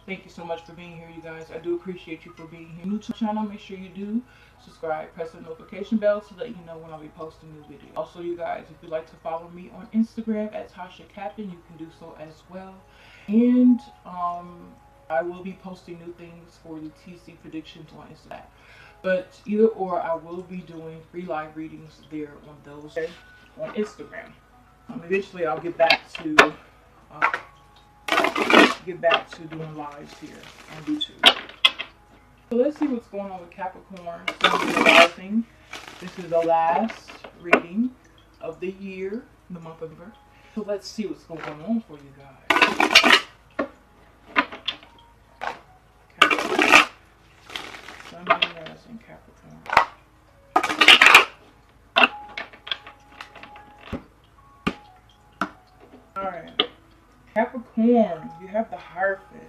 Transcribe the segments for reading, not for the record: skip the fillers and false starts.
Thank you so much for being here, you guys. I do appreciate you for being here. New to the channel, make sure you do subscribe, press the notification bell to let you know when I'll be posting new videos. Also, you guys, if you'd like to follow me on Instagram at Tasha Captain, you can do so as well. And I will be posting new things for the TC predictions on Instagram. But either or, I will be doing free live readings there on those on Instagram. Eventually, I'll get back to doing lives here on YouTube. So let's see what's going on with Capricorn. This is the last reading of the year, the month of birth. So let's see what's going on for you guys. Sun, Moon, Mars, and Capricorn. Alright. Capricorn, you have the Hierophant.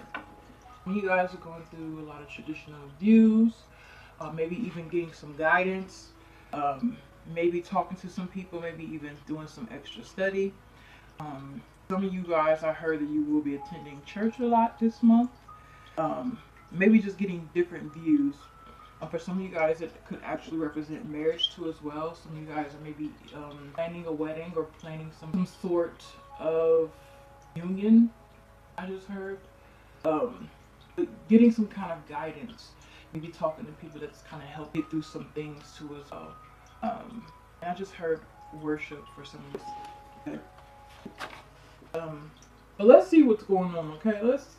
You guys are going through a lot of traditional views, maybe even getting some guidance, maybe talking to some people, maybe even doing some extra study. Some of you guys, I heard that you will be attending church a lot this month. Maybe just getting different views. For some of you guys, it could actually represent marriage too as well. Some of you guys are maybe planning a wedding or planning some sort of union. I just heard. Getting some kind of guidance, maybe talking to people that's kind of help get through some things too as well. And I just heard worship for some reason. Okay. But let's see what's going on. Okay, let's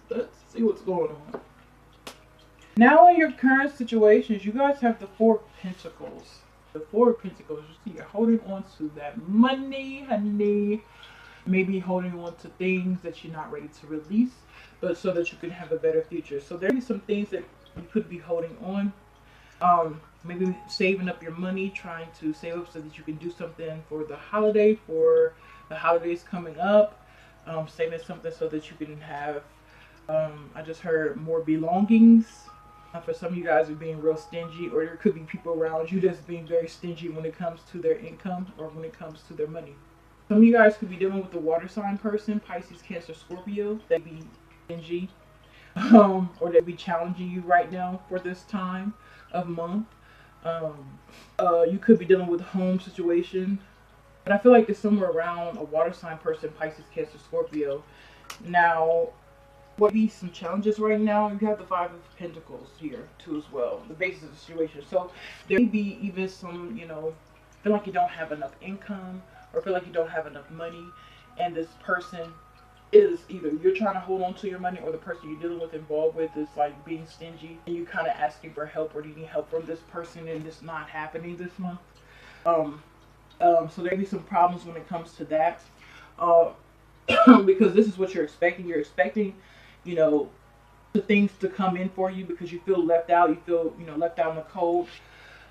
see what's going on. Now in your current situations, you guys have the Four of Pentacles. The Four of Pentacles. You see, you're holding on to that money, honey. Maybe holding on to things that you're not ready to release, but so that you can have a better future. So there are some things that you could be holding on. Maybe saving up your money, trying to save up so that you can do something for the holidays coming up. Saving something so that you can have, I just heard, more belongings. For some of you guys are being real stingy, or there could be people around you that's being very stingy when it comes to their income or when it comes to their money. Some of you guys could be dealing with a water sign person, Pisces, Cancer, Scorpio. They'd be stingy, or they'd be challenging you right now for this time of month. You could be dealing with a home situation. But I feel like it's somewhere around a water sign person, Pisces, Cancer, Scorpio. Now, what be some challenges right now? You have the Five of Pentacles here too as well, the basis of the situation. So there may be even some, feel like you don't have enough income, or feel like you don't have enough money, and this person is either you're trying to hold on to your money, or the person you're dealing with, involved with, is like being stingy, and you kind of asking for help or needing help from this person, and it's not happening this month. So there may be some problems when it comes to that, because this is what you're expecting. You're expecting, the things to come in for you because you feel left out. You feel, left out in the cold,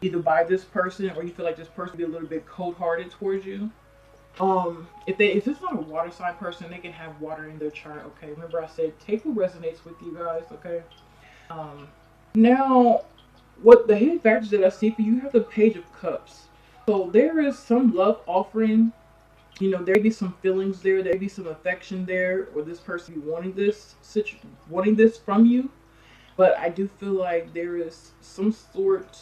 either by this person, or you feel like this person be a little bit cold-hearted towards you. If it's not a water sign person, they can have water in their chart. Okay, remember I said take what resonates with you guys. Okay. Now, what the hidden factors that I see for you, have the Page of Cups. So there is some love offering. There may be some feelings there. There may be some affection there, or this person be wanting this from you. But I do feel like there is some sort.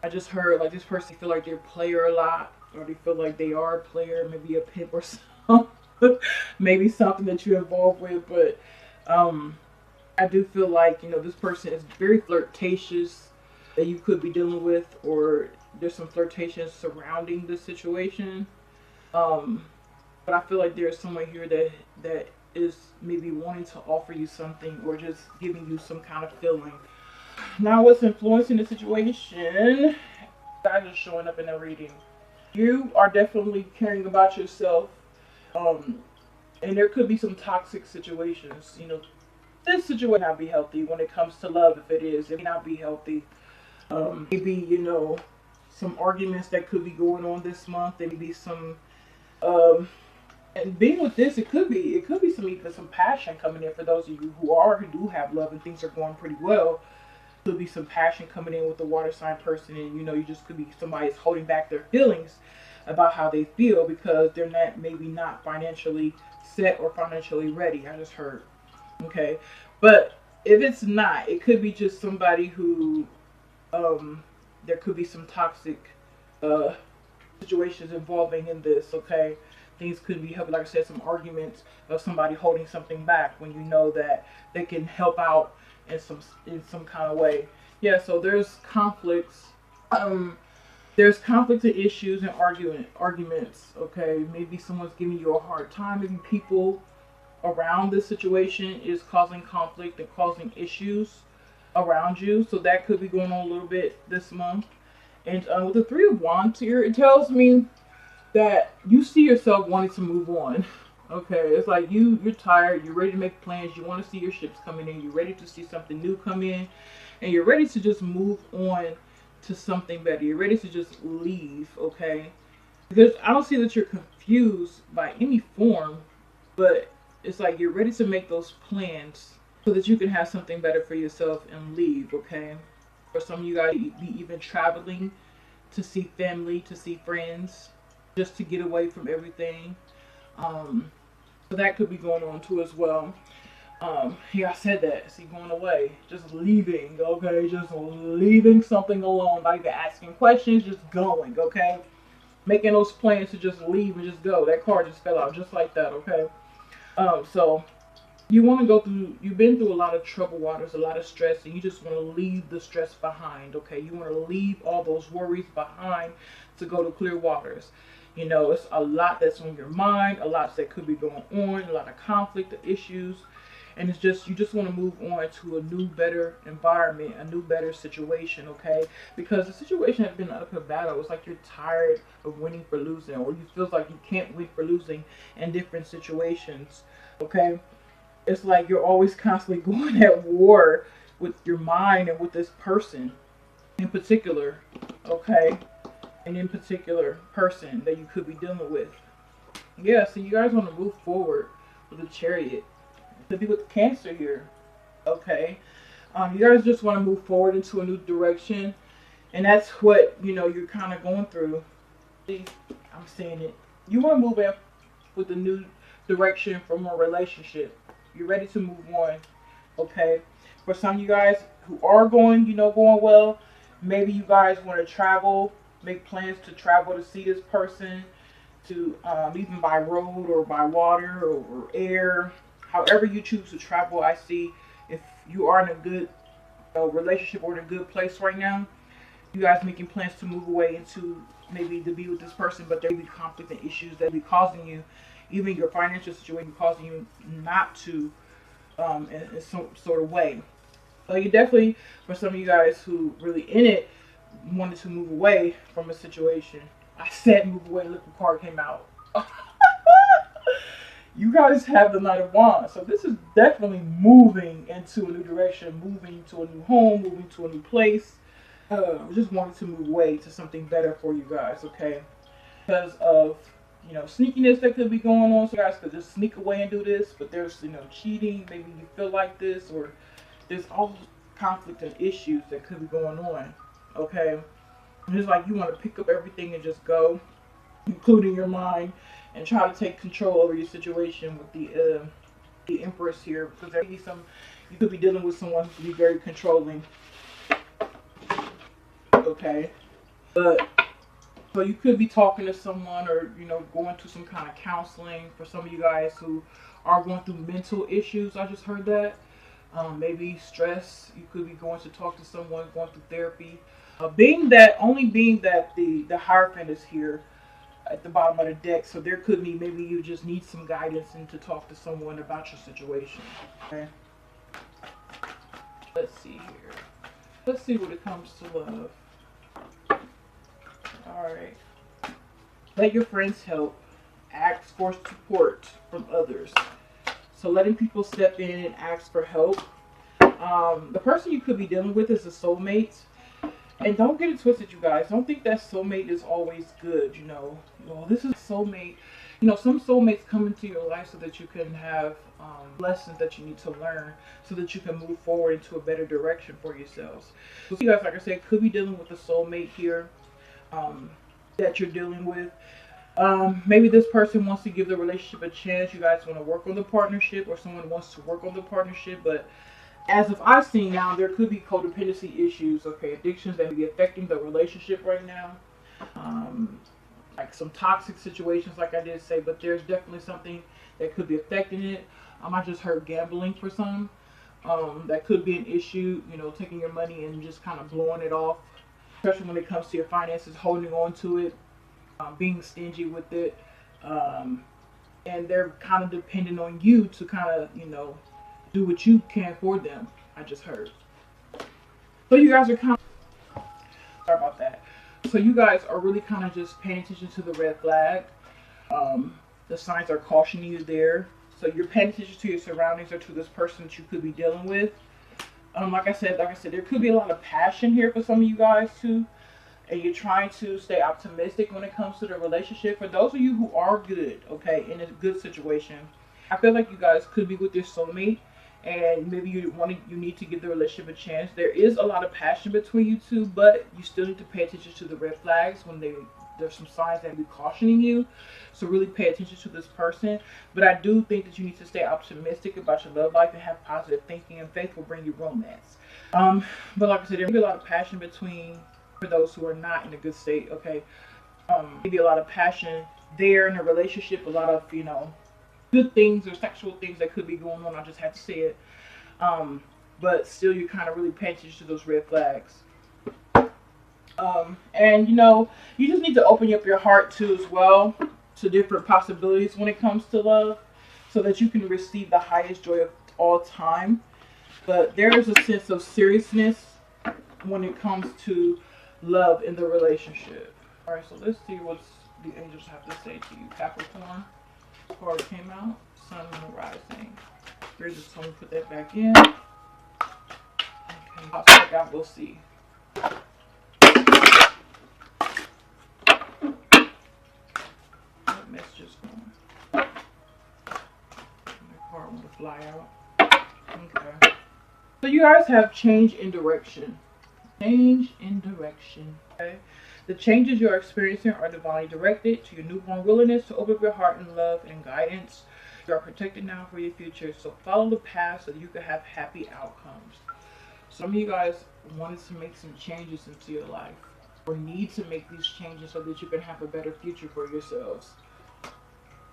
I just heard like this person feel like they're player a lot, or they feel like they are a player, maybe a pimp or something, maybe something that you're involved with. But I do feel like this person is very flirtatious that you could be dealing with, or there's some flirtation surrounding the situation. But I feel like there's someone here that is maybe wanting to offer you something, or just giving you some kind of feeling. Now, what's influencing the situation? Guys are showing up in the reading. You are definitely caring about yourself, and there could be some toxic situations. This situation may not be healthy when it comes to love. If it is, it may not be healthy. Maybe some arguments that could be going on this month. There may be some, and being with this, it could be some passion coming in for those of you who do have love and things are going pretty well. Could be some passion coming in with the water sign person, and you just could be somebody's holding back their feelings about how they feel because they're maybe not financially set or financially ready. I just heard. Okay, but If it's not, it could be just somebody who there could be some toxic uh, situations involving in this. Okay, things could be help. Like I said, some arguments of somebody holding something back when you know that they can help out in some kind of way. Yeah, so there's conflicts. Um, there's conflicts and issues and arguments. Okay, maybe someone's giving you a hard time. Maybe people around this situation is causing conflict and causing issues around you. So that could be going on a little bit this month. And with the Three of Wands here, it tells me that you see yourself wanting to move on. Okay, it's like you're tired, you're ready to make plans, you want to see your ships coming in, you're ready to see something new come in, and you're ready to just move on to something better. You're ready to just leave, okay? Because I don't see that you're confused by any form, but it's like you're ready to make those plans so that you can have something better for yourself and leave, okay? For some of you guys, be even traveling to see family, to see friends, just to get away from everything. So that could be going on too as well. Yeah, I said that. See, going away, just leaving, okay? Just leaving something alone, not even asking questions, just going, okay? Making those plans to just leave and just go. That card just fell out just like that, okay? So you want to go through, you've been through a lot of troubled waters, a lot of stress, and you just want to leave the stress behind, okay? You want to leave all those worries behind to go to clear waters. You know, it's a lot that's on your mind, a lot that could be going on, a lot of conflict, issues, and it's just, you just want to move on to a new, better environment, a new, better situation, okay? Because the situation has been an uphill battle. It's like you're tired of winning for losing, or you feel like you can't win for losing in different situations, okay? It's like you're always constantly going at war with your mind and with this person in particular, okay? And in particular person that you could be dealing with. Yeah, so you guys want to move forward with the Chariot. To be with Cancer here, okay? You guys just want to move forward into a new direction, and that's what, you know, you're kind of going through. See, I'm saying it. You want to move in with a new direction from a relationship. You're ready to move on, okay? For some of you guys who are going, you know, going well, maybe you guys want to travel, make plans to travel to see this person, to even by road or by water or air, however you choose to travel. I see if you are in a good relationship or in a good place right now, you guys making plans to move away into maybe to be with this person, but there will be conflict and issues that will be causing you, even your financial situation causing you not to in some sort of way. So you definitely, for some of you guys who really in it, wanted to move away from a situation. I said move away, look, the card came out. You guys have the Knight of Wands. So this is definitely moving into a new direction, moving to a new home, moving to a new place. Just wanting to move away to something better for you guys, okay? Because of, you know, sneakiness that could be going on. So you guys could just sneak away and do this, but there's, you know, cheating. Maybe you feel like this, or there's all conflict and issues that could be going on, okay? And it's like you want to pick up everything and just go, including your mind, and try to take control over your situation with the Empress here, because there could be you could be dealing with someone who could be very controlling, okay? But so you could be talking to someone, or, you know, going to some kind of counseling. For some of you guys who are going through mental issues, I just heard that. Maybe stress. You could be going to talk to someone, going through therapy. Being that the Hierophant is here at the bottom of the deck, so there could be, maybe you just need some guidance and to talk to someone about your situation. Okay. Let's see here. Let's see when it comes to love. Alright. Let your friends help. Ask for support from others. So letting people step in and ask for help. The person you could be dealing with is a soulmate. And don't get it twisted, you guys. Don't think that soulmate is always good, you know. Well, this is a soulmate. You know, some soulmates come into your life so that you can have lessons that you need to learn, so that you can move forward into a better direction for yourselves. So you guys, like I said, could be dealing with a soulmate here that you're dealing with. Maybe this person wants to give the relationship a chance. You guys want to work on the partnership, or someone wants to work on the partnership, but as of I've seen now, there could be codependency issues, okay, addictions that may be affecting the relationship right now. Like some toxic situations, like I did say, but there's definitely something that could be affecting it. I just heard gambling for some. That could be an issue, you know, taking your money and just kind of blowing it off, especially when it comes to your finances, holding on to it, being stingy with it. And they're kind of dependent on you to kind of, you know, do what you can for them. I just heard. So you guys are kind of, sorry about that. So you guys are really kind of just paying attention to the red flag. The signs are cautioning you there. So you're paying attention to your surroundings or to this person that you could be dealing with. Like I said, there could be a lot of passion here for some of you guys too. And you're trying to stay optimistic when it comes to the relationship. For those of you who are good, okay, in a good situation, I feel like you guys could be with your soulmate, and maybe you need to give the relationship a chance. There is a lot of passion between you two, but you still need to pay attention to the red flags when there's some signs that be cautioning you. So really pay attention to this person. But I do think that you need to stay optimistic about your love life and have positive thinking, and faith will bring you romance. But like I said, there may be a lot of passion between, for those who are not in a good state, okay. Maybe a lot of passion there in a relationship, a lot of, you know, good things or sexual things that could be going on. I just had to say it. But still, you kind of really pay attention to those red flags. And you know, you just need to open up your heart too as well to different possibilities when it comes to love, so that you can receive the highest joy of all time. But there is a sense of seriousness when it comes to love in the relationship. All right, so let's see what the angels have to say to you, Capricorn. This card came out, Sun and Rising. Here's just let me put that back in. Okay, I'll check out. We'll see. That message is going. The card want to fly out. Okay. So you guys have change in direction. Change in direction. Okay. The changes you're experiencing are divinely directed to your newborn willingness to open up your heart in love and guidance. You are protected now for your future. So follow the path so that you can have happy outcomes. Some of you guys wanted to make some changes into your life, or need to make these changes so that you can have a better future for yourselves.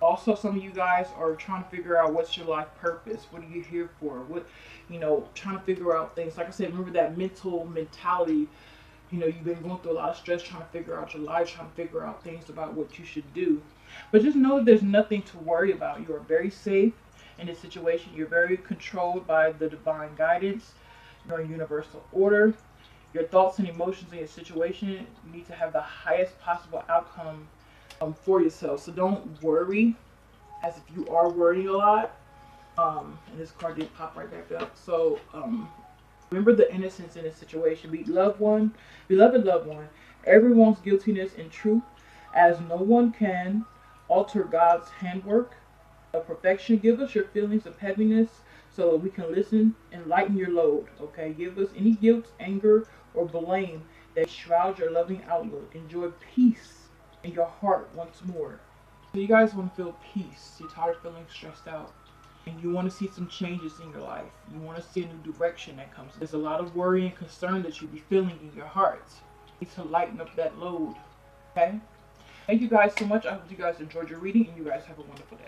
Also, some of you guys are trying to figure out what's your life purpose. What are you here for? What, you know, trying to figure out things. Like I said, remember that mentality. You know, you've been going through a lot of stress trying to figure out your life, trying to figure out things about what you should do. But just know there's nothing to worry about. You are very safe in this situation. You're very controlled by the divine guidance, your universal order. Your thoughts and emotions in your situation, you need to have the highest possible outcome for yourself. So don't worry as if you are worrying a lot. And this card did pop right back up. So remember the innocence in this situation. Beloved loved one, everyone's guiltiness and truth, as no one can alter God's handwork of perfection. Give us your feelings of heaviness so that we can listen and lighten your load. Okay, give us any guilt, anger, or blame that shrouds your loving outlook. Enjoy peace in your heart once more. So you guys want to feel peace. You're tired of feeling stressed out, and you want to see some changes in your life. You want to see a new direction that comes. There's a lot of worry and concern that you be feeling in your heart. You need to lighten up that load. Okay? Thank you guys so much. I hope you guys enjoyed your reading, and you guys have a wonderful day.